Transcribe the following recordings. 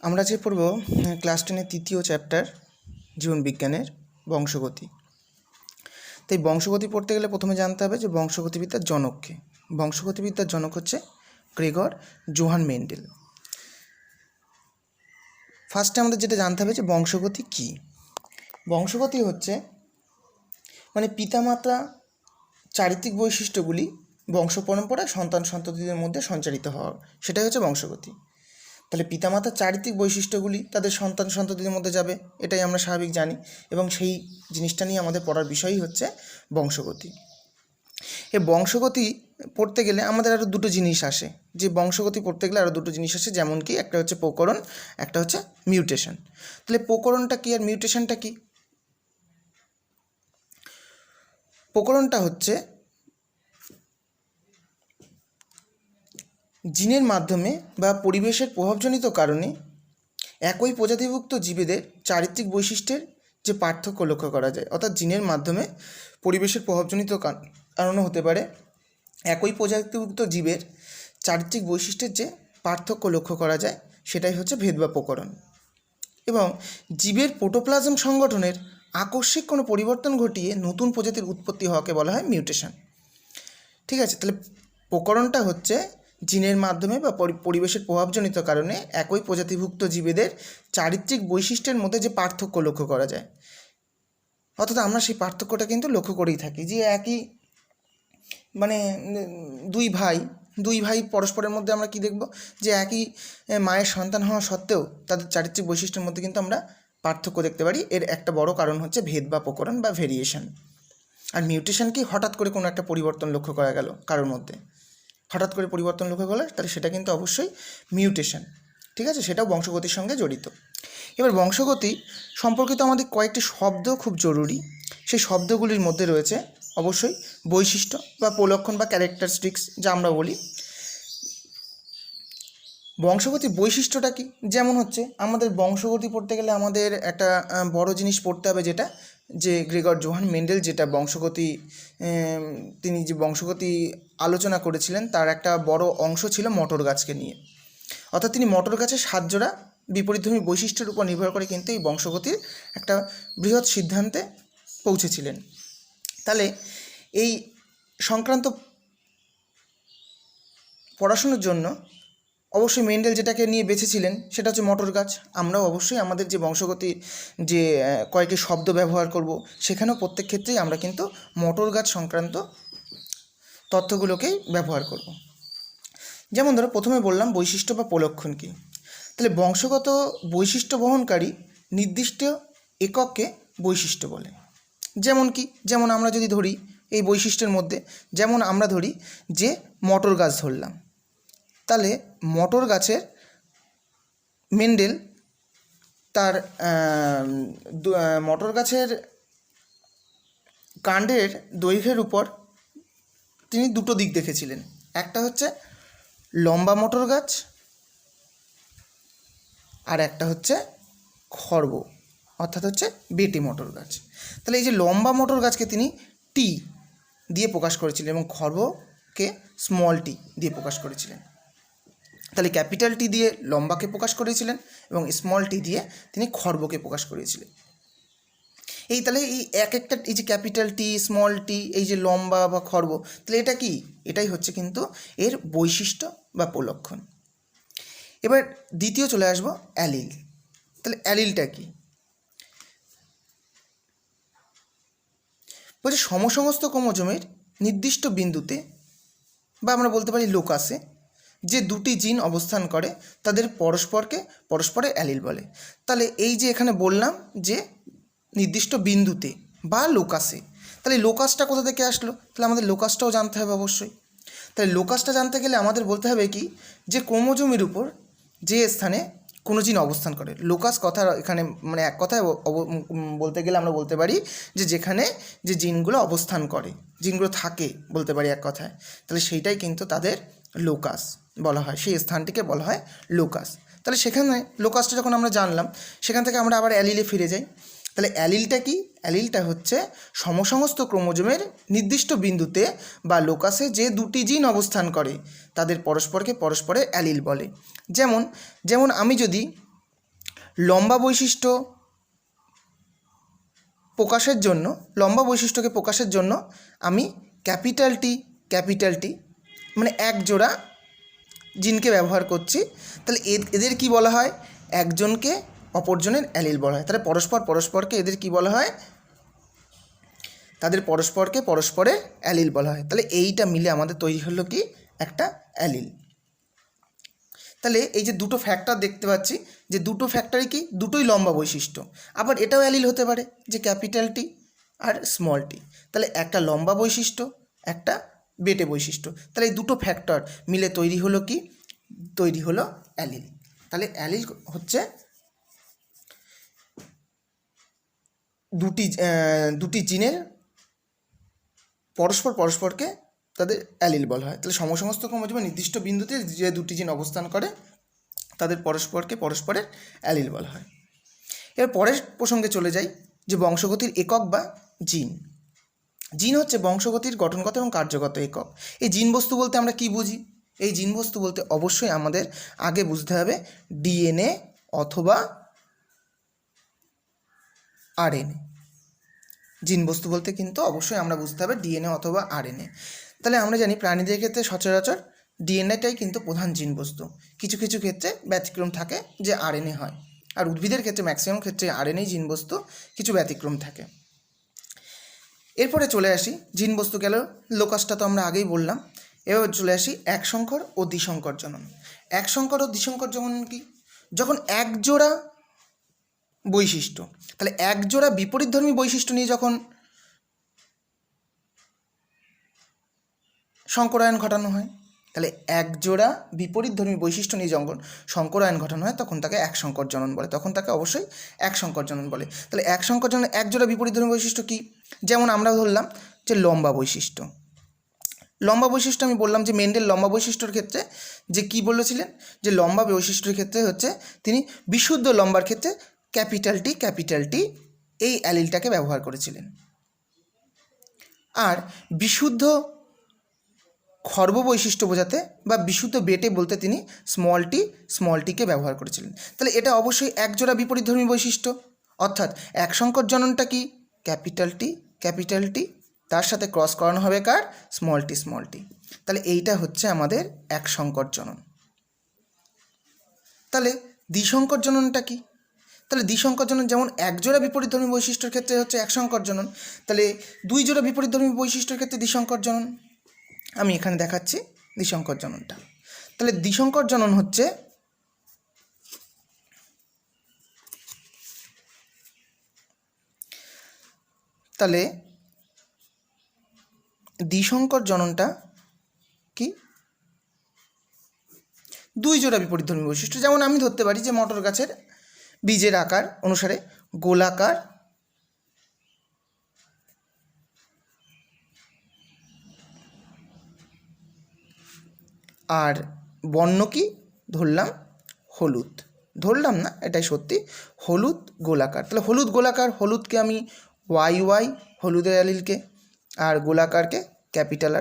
আমরা যে পড়ব ক্লাস 10-এর তৃতীয় চ্যাপ্টার জীবন বিজ্ঞানের বংশগতি। তাই বংশগতি পড়তে গেলে প্রথমে জানতে হবে যে বংশগতিবিদ্যার জনককে। বংশগতিবিদ্যার জনক হচ্ছে গ্রেগর জোহান মেন্ডেল। ফার্স্টে আমাদের যেটা জানতে হবে যে বংশগতি কী। বংশগতি হচ্ছে পিতামাতা চারিত্রিক বৈশিষ্ট্যগুলি বংশ পরম্পরায় সন্তান সন্ততিদের মধ্যে সঞ্চারিত হওয়া, সেটাই হচ্ছে বংশগতি। তাহলে পিতামাতার চারিত্রিক বৈশিষ্ট্যগুলি তাদের সন্তান সন্ততিদের মধ্যে যাবে, এটাই আমরা স্বাভাবিক জানি, এবং সেই জিনিসটা নিয়ে আমাদের পড়ার বিষয়ই হচ্ছে বংশগতি। এই বংশগতি পড়তে গেলে আমাদের আরও দুটো জিনিস আসে, যে বংশগতি পড়তে গেলে আরও দুটো জিনিস আসে, যেমন কি একটা হচ্ছে প্রকরণ, একটা হচ্ছে মিউটেশন। তাহলে প্রকরণটা কী আর মিউটেশনটা কী? প্রকরণটা হচ্ছে জিনের মাধ্যমে বা পরিবেশের প্রভাবজনিত কারণে একই প্রজাতিভুক্ত জীবেদের চারিত্রিক বৈশিষ্ট্যের যে পার্থক্য লক্ষ্য করা যায়, অর্থাৎ জিনের মাধ্যমে পরিবেশের প্রভাবজনিত কারণও হতে পারে একই প্রজাতিভুক্ত জীবের চারিত্রিক বৈশিষ্ট্যের যে পার্থক্য লক্ষ্য করা যায়, সেটাই হচ্ছে ভেদ বা প্রকরণ। এবং জীবের প্রোটোপ্লাজম সংগঠনের আকস্মিক কোনো পরিবর্তন ঘটিয়ে নতুন প্রজাতির উৎপত্তি হওয়াকে বলা হয় মিউটেশন। ঠিক আছে, তাহলে প্রকরণটা হচ্ছে জিনের মাধ্যমে বা পরিবেশের প্রভাবজনিত কারণে একই প্রজাতিভুক্ত জীবেদের চারিত্রিক বৈশিষ্ট্যের মধ্যে যে পার্থক্য লক্ষ্য করা যায়, অর্থাৎ আমরা সেই পার্থক্যটা কিন্তু লক্ষ্য করেই থাকি, যে একই দুই ভাই পরস্পরের মধ্যে আমরা কি দেখব, যে একই মায়ের সন্তান হওয়া সত্ত্বেও তাদের চারিত্রিক বৈশিষ্ট্যের মধ্যে কিন্তু আমরা পার্থক্য দেখতে পারি। এর একটা বড় কারণ হচ্ছে ভেদ বা প্রকরণ বা ভেরিয়েশন। আর মিউটেশন কি, হঠাৎ করে কোনো একটা পরিবর্তন লক্ষ্য করা গেল কারোর মধ্যে, হঠাৎ করে পরিবর্তন লক্ষ্য করলে তাহলে সেটা কিন্তু অবশ্যই মিউটেশন। ঠিক আছে, সেটাও বংশগতির সঙ্গে জড়িত। এবার বংশগতি সম্পর্কিত আমাদের কয়েকটি শব্দ খুব জরুরি। সেই শব্দগুলির মধ্যে রয়েছে অবশ্যই বৈশিষ্ট্য বা প্রলক্ষণ বা ক্যারেক্টারিস্টিক্স, যা আমরা বলি। বংশগতির বৈশিষ্ট্যটা কি? যেমন হচ্ছে আমাদের বংশগতি পড়তে গেলে আমাদের একটা বড় জিনিস পড়তে হবে, যেটা যে গ্রেগর জোহান মেন্ডেল যেটা বংশগতি তিনি যে বংশগতি আলোচনা করেছিলেন, তার একটা বড় অংশ ছিল মটর গাছকে নিয়ে। অর্থাৎ তিনি মটর গাছের 7 জোড়া বিপরীতধর্মী বৈশিষ্ট্যের উপর নির্ভর করে কিন্তু এই বংশগতির একটা বৃহৎ সিদ্ধান্তে পৌঁছেছিলেন। তাহলে এই সংক্রান্ত পড়াশোনার জন্য অবশ্যই মেন্ডেল যেটাকে নিয়ে বেঁচেছিলেন সেটা হচ্ছে মটর গাছ। আমরাও অবশ্যই আমাদের যে বংশগতি যে কয়েকটি শব্দ ব্যবহার করব, সেখানেও প্রত্যেক ক্ষেত্রেই আমরা কিন্তু মটর গাছ সংক্রান্ত তথ্যগুলোকেই ব্যবহার করব। যেমন ধরো প্রথমে বললাম বৈশিষ্ট্য বা প্রলক্ষণ কী। তাহলে বংশগত বৈশিষ্ট্য বহনকারী নির্দিষ্ট একককে বৈশিষ্ট্য বলে। যেমন কি, যেমন আমরা যদি ধরি এই বৈশিষ্ট্যের মধ্যে, যেমন আমরা ধরি যে মটর গাছ ধরলাম, তাহলে মটর গাছের মেন্ডেল তার মটর গাছের কাণ্ডের দৈর্ঘ্যের উপর তিনি দুটো দিক দেখেছিলেন। একটা হচ্ছে লম্বা মটর গাছ, আর একটা হচ্ছে খর্ব, অর্থাৎ হচ্ছে বেটে মটর গাছ। তাহলে এই যে লম্বা মটর গাছকে তিনি টি দিয়ে প্রকাশ করেছিলেন এবং খর্বকে স্মল টি দিয়ে প্রকাশ করেছিলেন। তাহলে ক্যাপিটাল টি দিয়ে লম্বাকে প্রকাশ করেছিলেন এবং স্মল টি দিয়ে তিনি খর্বকে প্রকাশ করেছিলেন। তাহলে এই এক একটা এই যে ক্যাপিটাল টি, স্মল টি, এই যে লম্বা বা খর্ব, তাহলে এটা কি? এটাই হচ্ছে কিন্তু এর বৈশিষ্ট্য বা প্রলক্ষণ। এবার দ্বিতীয় চলে আসবো অ্যালিল। তাহলে অ্যালিলটা কি? বলছে সমসমস্ত ক্রোমোজোমের নির্দিষ্ট বিন্দুতে বা আমরা বলতে পারি লোকাসে যে দুটি জিন অবস্থান করে তাদের পরস্পরে অ্যালিল বলে। তাহলে এই যে এখানে বললাম যে নির্দিষ্ট বিন্দুতে বা লোকাসে, তাহলে লোকাসটা কোথা থেকে আসলো? তাহলে আমাদের লোকাসটাও জানতে হবে অবশ্যই। তাহলে লোকাসটা জানতে গেলে আমাদের বলতে হবে কি, যে ক্রোমোজোমের উপর যে স্থানে কোনো জিন অবস্থান করে। লোকাস কথা এখানে এক কথায় বলতে গেলে আমরা বলতে পারি যে যেখানে যে জিনগুলো অবস্থান করে, জিনগুলো থাকে বলতে পারি এক কথায়, তাহলে সেইটাই কিন্তু তাদের লোকাস বলা হয়, সেই স্থানটিকে বলা হয় লোকাস। তাহলে সেখানে লোকাসটা যখন আমরা জানলাম, সেখান থেকে আমরা আবার অ্যালিলে ফিরে যাই। তাহলে অ্যালিলটা কি? অ্যালিলটা হচ্ছে সমসমস্ত ক্রোমোজোমের নির্দিষ্ট বিন্দুতে বা লোকাসে যে দুটি জিন অবস্থান করে তাদের পরস্পরে অ্যালিল বলে। যেমন আমি যদি লম্বা বৈশিষ্ট্য প্রকাশের জন্য, লম্বা বৈশিষ্ট্যকে প্রকাশের জন্য আমি ক্যাপিটাল টি মানে এক জোড়া জিনকে ব্যবহার করছি। তাহলে এদের কি বলা হয়? একজনকে অপরজনের অ্যালিল বলা হয়। তাহলে পরস্পরকে এদের কি বলা হয়? তাদের পরস্পরের অ্যালিল বলা হয়। তাহলে এইটা মিলে আমাদের তৈরি হলো কি? একটা অ্যালিল। তাহলে এই যে দুটো ফ্যাক্টর দেখতে পাচ্ছি, যে দুটো ফ্যাক্টরই কি? দুটোই লম্বা বৈশিষ্ট্য। আবার এটাও অ্যালিল হতে পারে, যে ক্যাপিটাল টি আর স্মল টি। তাহলে একটা লম্বা বৈশিষ্ট্য, একটা বেটে বৈশিষ্ট্য। তাহলে এই দুটো ফ্যাক্টর মিলে তৈরি হলো কি? তৈরি হলো অ্যালিল। তাহলে অ্যালিল হচ্ছে দুটি জিনের পরস্পরকে তাদের অ্যালিল বলা হয়। তাহলে সমসমস্ত ক্রোমোজোমে নির্দিষ্ট বিন্দুতে যে দুটি জিন অবস্থান করে তাদের পরস্পরের অ্যালিল বলা হয়। এর পরের প্রসঙ্গে চলে যাই, যে বংশগতির একক বা জিন। জিন হচ্ছে বংশগতির গঠনগত এবং কার্যগত একক। এই জিন বস্তু বলতে আমরা কি বুঝি? এই জিন বস্তু বলতে অবশ্যই আমাদের আগে বুঝতে হবে ডিএনএ অথবা আরএনএ। জিন বস্তু বলতে কিন্তু অবশ্যই আমরা বুঝতে হবে ডিএনএ অথবা আরএনএ। তাহলে আমরা জানি প্রাণীদের ক্ষেত্রে সচরাচর ডিএনএটাই কিন্তু প্রধান জিন বস্তু। কিছু কিছু ক্ষেত্রে ব্যতিক্রম থাকে যে আরএনএ হয়, আর উদ্ভিদের ক্ষেত্রে ম্যাক্সিমাম ক্ষেত্রে আরএনএ জিন বস্তু, কিছু ব্যতিক্রম থাকে। এরপরে চলে আসি, জিন বস্তু গেল, লোকাসটা তো আমরা আগেই বললাম। এবার চলে আসি এক সংকর ও দ্বিসংকর জনন। এক সংকর ও দ্বিসংকর জনন কি? যখন এক জোড়া বৈশিষ্ট্য, তাহলে এক জোড়া বিপরীতধর্মী বৈশিষ্ট্য নিয়ে যখন সংকরায়ন ঘটানো হয়, তাহলে এক জোড়া বিপরীতধর্মী বৈশিষ্ট্য নিয়ে যখন সংকরায়ন ঘটানো হয় তখন তাকে এক সংকর জনন বলে। তখন তাকে অবশ্যই এক সংকর জনন বলে। তাহলে এক সংকর জনন এক জোড়া বিপরীতধর্মী বৈশিষ্ট্য কি? যেমন আমরা ধরলাম যে লম্বা বৈশিষ্ট্য। লম্বা বৈশিষ্ট্য আমি বললাম যে মেন্ডেল লম্বা বৈশিষ্ট্যর ক্ষেত্রে যে কি বলেছিলেন, যে লম্বা বৈশিষ্ট্যের ক্ষেত্রে হচ্ছে তিনি বিশুদ্ধ লম্বার ক্ষেত্রে ক্যাপিটাল টি এই অ্যালিলটাকে ব্যবহার করেছিলেন। আর বিশুদ্ধ খর্ব বৈশিষ্ট্য বোঝাতে বা বিশুদ্ধ বেটে বলতে তিনি স্মল টিকে ব্যবহার করেছিলেন। তাহলে এটা অবশ্যই একজোড়া বিপরীতধর্মী বৈশিষ্ট্য। অর্থাৎ এক সংকর জননটা কি? ক্যাপিটাল টি, তার সাথে ক্রস করানো হবে কার? Small tea. তাহলে এইটা হচ্ছে আমাদের এক সংকর জনন। তাহলে দ্বিসংকর জননটা কি? তাহলে দ্বিসংকর জনন যেমন এক জোড়া বিপরীতধর্মী বৈশিষ্ট্যের ক্ষেত্রে হচ্ছে এক সংকর জনন, তাহলে দুই জোড়া বিপরীতধর্মী বৈশিষ্ট্যের ক্ষেত্রে দ্বিসংকর জনন। আমি এখানে দেখাচ্ছি দ্বিসংকর জননটা। তাহলে দ্বিসংকর জনন হচ্ছে তাহলে দ্বিসংকর জননটা কি? দুই জোড়া বিপরীতধর্মী বৈশিষ্ট্য। যেমন আমি ধরতে পারি যে মটর গাছের বীজের আকার অনুসারে গোলাকার আর বর্ণ কি ধরলাম? হলুদ। ধরলাম না, এটাই সত্যি, হলুদ গোলাকার। তাহলে হলুদ গোলাকার, হলুদকে আমি ওয়াই হলুদের অ্যালিলকে, আর গোলাকারকে ক্যাপিটাল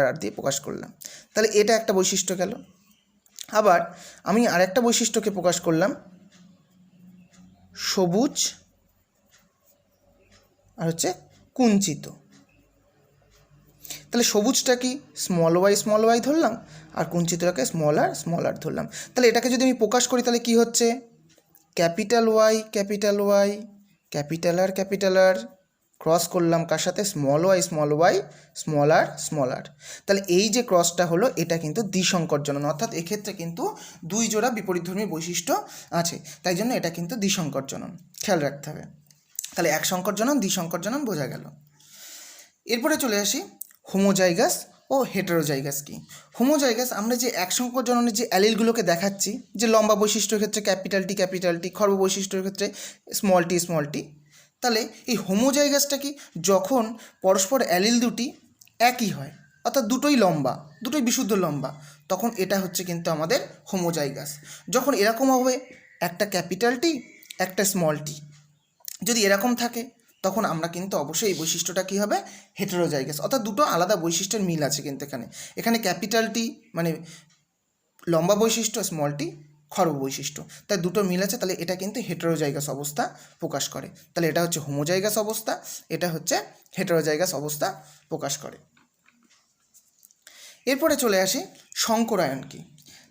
আর দিয়ে প্রকাশ করলাম। তাহলে এটা একটা বৈশিষ্ট্য গেল। আবার আমি আরেকটা বৈশিষ্ট্যকে প্রকাশ করলাম সবুজ আর হচ্ছে কুঞ্চিত। তাহলে সবুজটা কি? স্মল ওয়াই ধরলাম, আর কুঞ্চিতটাকে স্মল আর ধরলাম। তাহলে এটাকে যদি আমি প্রকাশ করি তাহলে কি হচ্ছে? Capital Y capital R cross করলাম কার সাথে? Small Y small R. তাহলে এই যে ক্রসটা হলো এটা কিন্তু দ্বিসংকর জনন, অর্থাৎ এক্ষেত্রে কিন্তু দুই জোড়া বিপরীতধর্মী বৈশিষ্ট্য আছে, তাই জন্য এটা কিন্তু দ্বিসংকর জনন, খেয়াল রাখতে হবে। তাহলে এক সংকর জনন, দ্বিসংকর জনন বোঝা গেল। এরপরে চলে আসি হোমোজাইগাস ও হেটেরোজাইগাস কি? হোমোজাইগাস আমরা যে এক সংকর জননের যে অ্যালিলগুলোকে দেখাচ্ছি, যে লম্বা বৈশিষ্ট্যের ক্ষেত্রে ক্যাপিটাল টি, খর্ব বৈশিষ্ট্যের ক্ষেত্রে স্মল টি। তাহলে এই হোমোজাইগাসটা কি? যখন পরস্পর অ্যালিল দুটি একই হয়, অর্থাৎ দুটোই বিশুদ্ধ লম্বা, তখন এটা হচ্ছে কিন্তু আমাদের হোমোজাইগাস। যখন এরকম হবে একটা ক্যাপিটাল টি একটা স্মল টি, যদি এরকম থাকে তখন আমরা কিন্তু অবশ্যই এই বৈশিষ্ট্যটা কী হবে? হেটেরোজাইগাস, অর্থাৎ দুটো আলাদা বৈশিষ্ট্যের মিল আছে কিন্তু এখানে ক্যাপিটাল টি মানে লম্বা বৈশিষ্ট্য, স্মল টি খর্ব বৈশিষ্ট্য, তাই দুটো মিল আছে, তাহলে এটা কিন্তু হেটেরোজাইগাস অবস্থা প্রকাশ করে। তাহলে এটা হচ্ছে হোমোজাইগাস অবস্থা, এটা হচ্ছে হেটেরোজাইগাস অবস্থা প্রকাশ করে। এরপরে চলে আসি সংকরায়ন কি।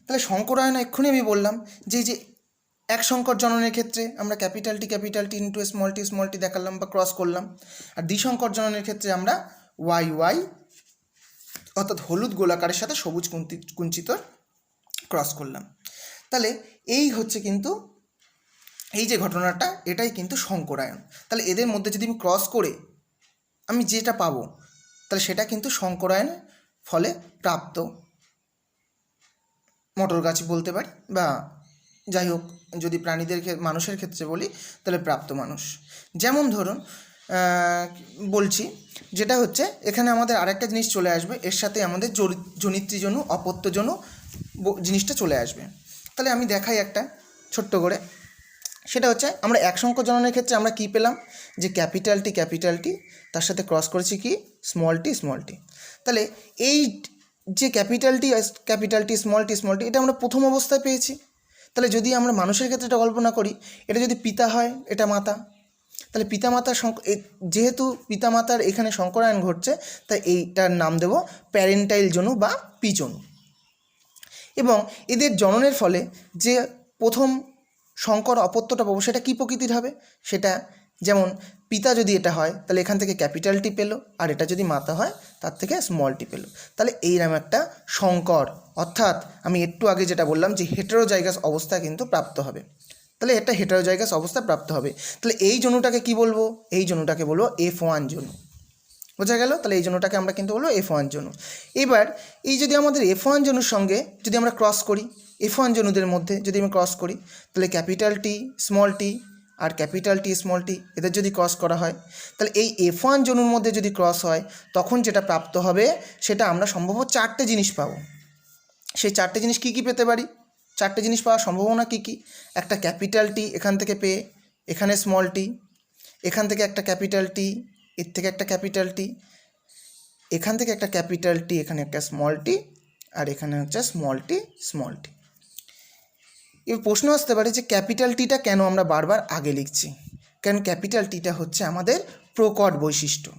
তাহলে সংকরায়ন এক্ষুনি আমি বললাম যে এক সংকর জননের ক্ষেত্রে আমরা capital T into small tea দেখালাম বা ক্রস করলাম, আর দ্বিসংকর জননের ক্ষেত্রে আমরা ওয়াই অর্থাৎ হলুদ গোলাকারের সাথে সবুজ কুঞ্চিত ক্রস করলাম। তাহলে এই হচ্ছে কিন্তু এই যে ঘটনাটা, এটাই কিন্তু সংকরায়ন। তাহলে এদের মধ্যে যদি আমি ক্রস করে আমি যেটা পাবো, তাহলে সেটা কিন্তু সংকরায়নের ফলে প্রাপ্ত মটর গাছ বলতে পারি, বা যাই হোক যদি প্রাণীদের মানুষের ক্ষেত্রে বলি তাহলে প্রাপ্ত মানুষ। যেমন ধরুন বলছি, যেটা হচ্ছে এখানে আমাদের আরেকটা জিনিস চলে আসবে, এর সাথে আমাদের জনিত্রীজনু অপত্যজনু জিনিসটা চলে আসবে। তাহলে আমি দেখাই একটা ছোট্ট করে, সেটা হচ্ছে আমরা এক সংকর জননের ক্ষেত্রে আমরা কী পেলাম, যে ক্যাপিটাল টি তার সাথে ক্রস করেছি কি স্মল টি। তাহলে এই যে ক্যাপিটাল টি স্মল টি এটা আমরা প্রথম অবস্থায় পেয়েছি। তাহলে যদি আমরা মানুষের ক্ষেত্রে এটা কল্পনা করি, এটা যদি পিতা হয়, এটা মাতা, তাহলে পিতামাতার যেহেতু পিতামাতার এখানে সংকরায়ন ঘটছে, তাই এইটার নাম দেব প্যারেন্টাইল জনু বা পিজনু। এবং এদের জননের ফলে যে প্রথম সংকর অপত্যটা পাবো সেটা কী প্রকৃতির হবে, সেটা যেমন পিতা যদি এটা হয় তাহলে এখান থেকে ক্যাপিটাল টি পেলো, আর এটা যদি মাতা হয় তার থেকে স্মল টি পেলো। তাহলে এইরকম একটা সংকর, অর্থাৎ আমি একটু আগে যেটা বললাম যে হেটেরোজাইগাস অবস্থা কিন্তু প্রাপ্ত হবে। তাহলে এটা হেটেরোজাইগাস অবস্থা প্রাপ্ত হবে। তাহলে এই জনুটাকে কি বলবো, এই জনুটাকে বলবো F1 জনু। বোঝা গেল? তাহলে এই জনুটাকে আমরা কিন্তু বলবো F1 জনু। এবার এই যদি আমাদের F1 জনুর সঙ্গে যদি আমরা ক্রস করি, F1 জনুদের মধ্যে যদি আমি ক্রস করি, তাহলে ক্যাপিটাল টি স্মল টি আর ক্যাপিটাল টি স্মল টি এদের যদি ক্রস করা হয়, তাহলে এই F1 জনুর মধ্যে যদি ক্রস হয়, তখন যেটা প্রাপ্ত হবে সেটা আমরা সম্ভবত চারটে জিনিস পাবো। সেই চারটে জিনিস কী কী পেতে পারি? চারটে জিনিস পাওয়ার সম্ভাবনা কী কী? একটা ক্যাপিটাল টি এখান থেকে পেয়ে এখানে স্মল টি, এখান থেকে একটা ক্যাপিটাল টি, এর থেকে একটা ক্যাপিটাল টি, এখান থেকে একটা ক্যাপিটাল টি, এখানে একটা স্মল টি, আর এখানে হচ্ছে স্মল টি। এবার প্রশ্ন আসতে পারে যে ক্যাপিটাল টিটা কেন আমরা বারবার আগে লিখছি? কারণ ক্যাপিটাল টিটা হচ্ছে আমাদের প্রকট বৈশিষ্ট্য।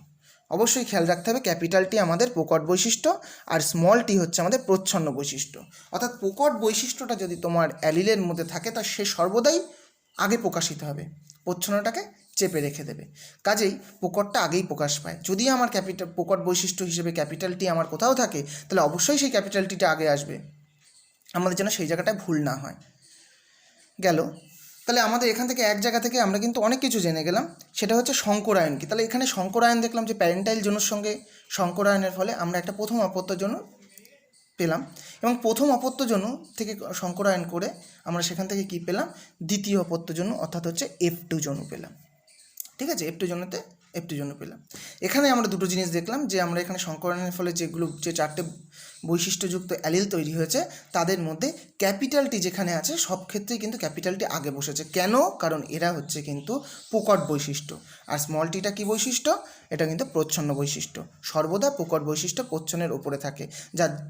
অবশ্যই খেয়াল রাখতে হবে, ক্যাপিটাল টি আমাদের প্রকট বৈশিষ্ট্য আর স্মল টি হচ্ছে আমাদের প্রচ্ছন্ন বৈশিষ্ট্য। অর্থাৎ প্রকট বৈশিষ্ট্যটা যদি তোমার অ্যালিলের মধ্যে থাকে তা সে সর্বদাই আগে প্রকাশিত হবে, প্রচ্ছন্নটাকে চেপে রেখে দেবে। কাজেই প্রকটটা আগেই প্রকাশ পায়। যদি আমার প্রকট বৈশিষ্ট্য হিসেবে ক্যাপিটাল টি আমার কোথাও থাকে, তাহলে অবশ্যই সেই ক্যাপিটাল টিটা আগে আসবে, আমাদের যেন সেই জায়গাটায় ভুল না হয়। গেল। তাহলে আমাদের এখান থেকে এক জায়গা থেকে আমরা কিন্তু অনেক কিছু জেনে গেলাম, সেটা হচ্ছে সংকরায়ন কি। তাহলে এখানে সংকরায়ন দেখলাম যে প্যারেন্টাইল জনুর সঙ্গে সংকরায়নের ফলে আমরা একটা প্রথম অপত্য জনু পেলাম, এবং প্রথম অপত্য জনু থেকে সংকরায়ন করে আমরা সেখান থেকে কি পেলাম, দ্বিতীয় অপত্য জনু অর্থাৎ হচ্ছে F2 জনু পেলাম। ঠিক আছে, F2 জনু পেলাম। এখানে আমরা দুটো জিনিস দেখলাম, যে আমরা এখানে সংকরায়নের ফলে যে চারটে বৈশিষ্ট্যযুক্ত অ্যালিল তৈরি হয়েছে তাদের মধ্যে ক্যাপিটাল টি যেখানে আছে সব ক্ষেত্রেই কিন্তু ক্যাপিটাল টি আগে বসেছে। কেন? কারণ এরা হচ্ছে কিন্তু প্রকট বৈশিষ্ট্য, আর স্মল টিটা কী বৈশিষ্ট্য? এটা কিন্তু প্রচ্ছন্ন বৈশিষ্ট্য। সর্বদা প্রকট বৈশিষ্ট্য প্রচ্ছন্নের ওপরে থাকে,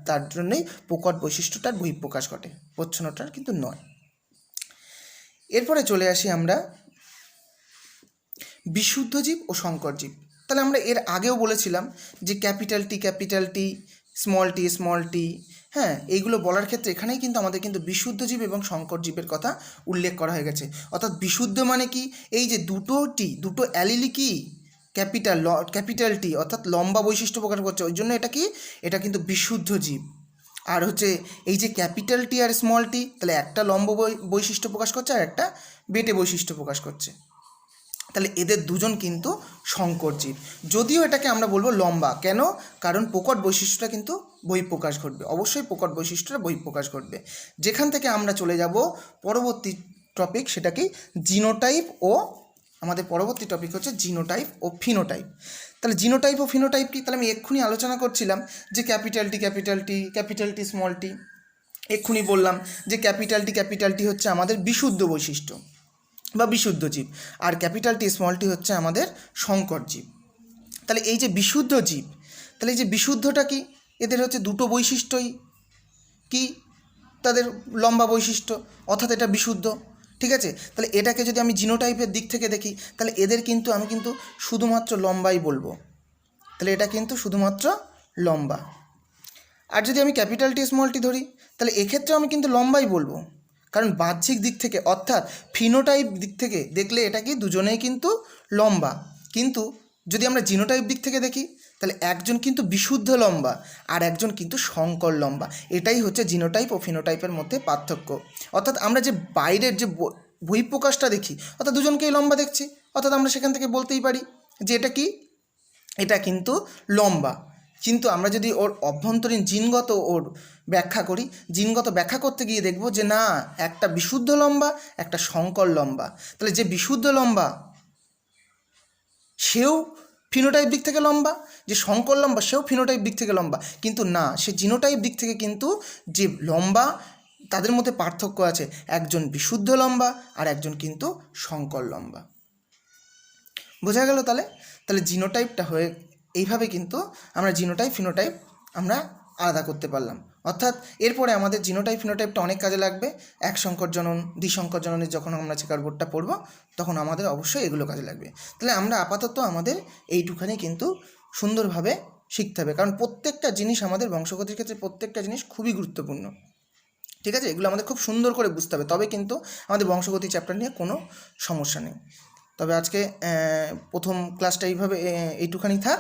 তার জন্যই প্রকট বৈশিষ্ট্যটার বহিঃপ্রকাশ ঘটে, প্রচ্ছন্নটার কিন্তু নয়। এরপরে চলে আসি আমরা বিশুদ্ধ জীব ও সংকর জীব। তাহলে আমরা এর আগেও বলেছিলাম যে ক্যাপিটাল টি স্মল টি, হ্যাঁ, এইগুলো বলার ক্ষেত্রে এখানেই কিন্তু আমাদের কিন্তু বিশুদ্ধ জীব এবং সংকর জীবের কথা উল্লেখ করা হয়ে গেছে। অর্থাৎ বিশুদ্ধ মানে কি, এই যে দুটো অ্যালিলি কি ক্যাপিটাল টি অর্থাৎ লম্বা বৈশিষ্ট্য প্রকাশ করছে, ওই জন্য এটা কিন্তু বিশুদ্ধ জীব। আর হচ্ছে এই যে ক্যাপিটাল টি আর স্মল টি, তাহলে একটা লম্ব বৈশিষ্ট্য প্রকাশ করছে আর একটা বেটে বৈশিষ্ট্য প্রকাশ করছে। তাহলে এদের দুজন কিন্তু সংকর জীব, যদিও এটাকে আমরা বলবো লম্বা। কেন? কারণ প্রকট বৈশিষ্ট্যটা কিন্তু বহিঃপ্রকাশ ঘটবে, অবশ্যই প্রকট বৈশিষ্ট্যটা বহিঃপ্রকাশ ঘটবে। যেখান থেকে আমরা চলে যাব পরবর্তী টপিক, সেটা কি জিনোটাইপ, ও আমাদের পরবর্তী টপিক হচ্ছে জিনোটাইপ ও ফিনোটাইপ। তাহলে জিনোটাইপ ও ফিনোটাইপ কি? তাহলে আমি এক্ষুনি আলোচনা করছিলাম যে ক্যাপিটাল টি স্মল টি, এক্ষুনি বললাম যে ক্যাপিটাল টি হচ্ছে আমাদের বিশুদ্ধ বৈশিষ্ট্য বা বিশুদ্ধ জীব, আর ক্যাপিটাল টি স্মল টি হচ্ছে আমাদের সংকর জীব। তাহলে এই যে বিশুদ্ধ জীব, তাহলে এই যে বিশুদ্ধটা কি, এদের হচ্ছে দুটো বৈশিষ্ট্যই কি, তাদের লম্বা বৈশিষ্ট্য, অর্থাৎ এটা বিশুদ্ধ। ঠিক আছে, তাহলে এটাকে যদি আমি জিনোটাইপের দিক থেকে দেখি, তাহলে এদের কিন্তু আমি কিন্তু শুধুমাত্র লম্বাই বলবো, তাহলে এটা কিন্তু শুধুমাত্র লম্বা। আর যদি আমি ক্যাপিটাল টি স্মল টি ধরি, তাহলে এক্ষেত্রেও আমি কিন্তু লম্বাই বলবো, কারণ বাহ্যিক দিক থেকে অর্থাৎ ফিনোটাইপ দিক থেকে দেখলে এটা কি দুজনেই কিন্তু লম্বা। কিন্তু যদি আমরা জিনোটাইপ দিক থেকে দেখি, তাহলে একজন কিন্তু বিশুদ্ধ লম্বা আর একজন কিন্তু সংকর লম্বা। এটাই হচ্ছে জিনোটাইপ ও ফিনোটাইপের মধ্যে পার্থক্য। অর্থাৎ আমরা যে বাইরের যে বহিঃপ্রকাশটা দেখি, অর্থাৎ দুজনকেই লম্বা দেখছি, অর্থাৎ আমরা সেখান থেকে বলতেই পারি যে এটা কি, এটা কিন্তু লম্বা। কিন্তু আমরা যদি ওর অভ্যন্তরীণ জিনগত ওর ব্যাখ্যা করি, জিনগত ব্যাখ্যা করতে গিয়ে দেখব যে না, একটা বিশুদ্ধ লম্বা, একটা সংকর লম্বা। তাহলে যে বিশুদ্ধ লম্বা সেও ফিনোটাইপ দিক থেকে লম্বা, যে সংকর লম্বা সেও ফিনোটাইপ দিক থেকে লম্বা, কিন্তু না, সে জিনোটাইপ দিক থেকে কিন্তু যে লম্বা তাদের মধ্যে পার্থক্য আছে, একজন বিশুদ্ধ লম্বা আর একজন কিন্তু সংকর লম্বা। বোঝা গেল? তাহলে জিনোটাইপটা হয়ে এইভাবে কিন্তু আমরা জিনোটাইপ ফিনোটাইপ আমরা আলাদা করতে পারলাম। অর্থাৎ এরপরে আমাদের জিনোটাইপ ফিনোটাইপটা অনেক কাজে লাগবে। এক সংকর জনন, দ্বিসংকর জননের যখন আমরা চেকার বোর্ডটা পড়বো তখন আমাদের অবশ্যই এগুলো কাজে লাগবে। তাহলে আমরা আপাতত আমাদের এইটুখানি কিন্তু সুন্দরভাবে শিখতে হবে, কারণ প্রত্যেকটা জিনিস আমাদের বংশগতির ক্ষেত্রে প্রত্যেকটা জিনিস খুবই গুরুত্বপূর্ণ। ঠিক আছে, এগুলো আমাদের খুব সুন্দর করে বুঝতে হবে, তবে কিন্তু আমাদের বংশগতি চ্যাপ্টার নিয়ে কোনো সমস্যা নেই। তবে আজকে প্রথম ক্লাসটা এইটুখানি থাক।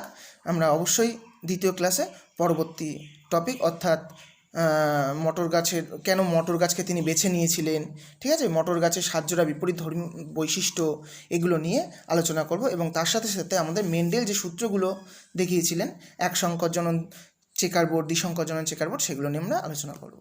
আমরা অবশ্যই দ্বিতীয় ক্লাসে পরবর্তী টপিক, অর্থাৎ মটর গাছের কেন মটর গাছকে তিনি বেছে নিয়েছিলেন, ঠিক আছে, মটর গাছের সাতজোড়া বিপরীত ধর্মী বৈশিষ্ট্য, এগুলো নিয়ে আলোচনা করব। এবং তার সাথে সাথে আমাদের মেন্ডেল যে সূত্রগুলো দেখিয়েছিলেন, এক সংকর জনন চেকার বোর্ড, দ্বিসংকর জনন চেকার বোর্ড, সেগুলো নিয়ে আমরা আলোচনা করব।